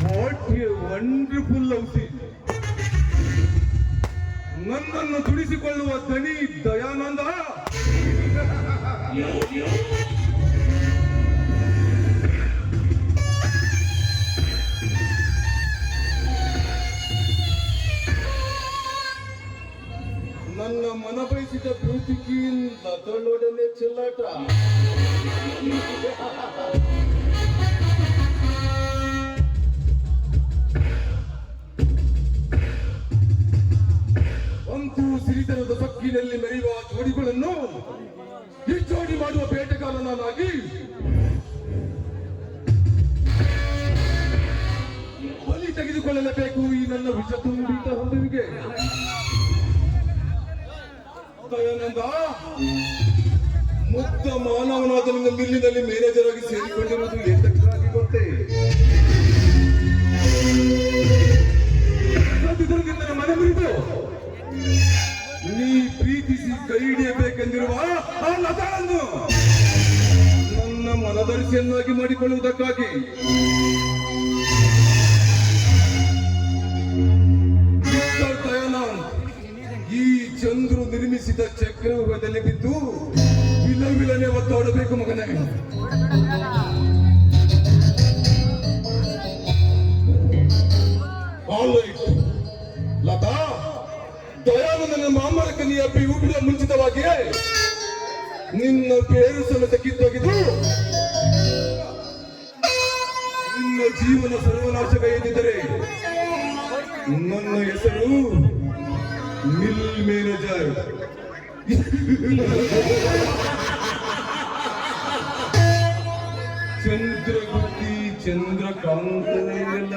What A wonderful ಔಸಿ. ನನ್ನನ್ನು ತುಡಿಸಿಕೊಳ್ಳುವ ದನಿ ದಯಾನಂದ. ನನ್ನ ಮನ ಬಯಸಿದ ಪ್ರೀತಿಗಿಂತ ತಳ್ಳೊಡನೆ ಚೆಲ್ಲಾಟ. ಅಂತೂ ಸಿರಿತನದ ಸೊಕ್ಕಿನಲ್ಲಿ ಮೆರೆಯುವ ಜೋಡಿಗಳನ್ನು ಈ ಜೋಡಿ ಮಾಡುವ ಬೇಟೆಗಾರನಾಗಿ ಬಲಿ ತೆಗೆದುಕೊಳ್ಳಲೇಬೇಕು ಈ ನನ್ನ ವಿಷ ತುಂಬಿದ ಹಂದುವಿಗೆ. ದಯಾನಂದ, ಮುಗ್ಧ ಮಾನವನಾದ ನಿನ್ನ ಮಿಲ್ಲಿನಲ್ಲಿ ಮ್ಯಾನೇಜರ್ ಆಗಿ ಸೇರಿಕೊಂಡಿರುವುದು ಏತಕ್ಕಾಗಿ ಗೊತ್ತೇ? ಇದರಿಂದ ಮನೆ ಮುರಿದು ನೀ ಪ್ರೀತಿಸಿ ಕೈ ಹಿಡಿಯಬೇಕೆಂದಿರುವ ಆ ಲತಾಳನ್ನು ನನ್ನ ಮನದರ್ಶಿಯನ್ನಾಗಿ ಮಾಡಿಕೊಳ್ಳುವುದಕ್ಕಾಗಿ. ದಯಾನಂದ್, ಈ ಚಂದ್ರು ನಿರ್ಮಿಸಿದ ಚಕ್ರವ್ಯೂಹದಲ್ಲಿ ಬಿದ್ದು ವಿಲವಿಲನೆ ಒತ್ತಾಡಬೇಕು ಮಗನೇ. ಲತಾ, ದಯಾನಂದನ ಮಾಮರಕ್ಕೆ ನೀ ಅಪ್ಪಿ ಊಟದ ಮುಂಚಿತವಾಗಿಯೇ ನಿನ್ನ ಪೇರು ಸಮೇತ ಕಿತ್ತೋಗಿದ್ದು ನಿನ್ನ ಜೀವನ ಸರ್ವನಾಶಕೈದಿದ್ದರೆ ನನ್ನ ಹೆಸರು ಮಿಲ್ ಮ್ಯಾನೇಜರ್. ಚಂದ್ರಗುತ್ತಿ ಚಂದ್ರಕಾಂತನೇ ಇಲ್ಲ.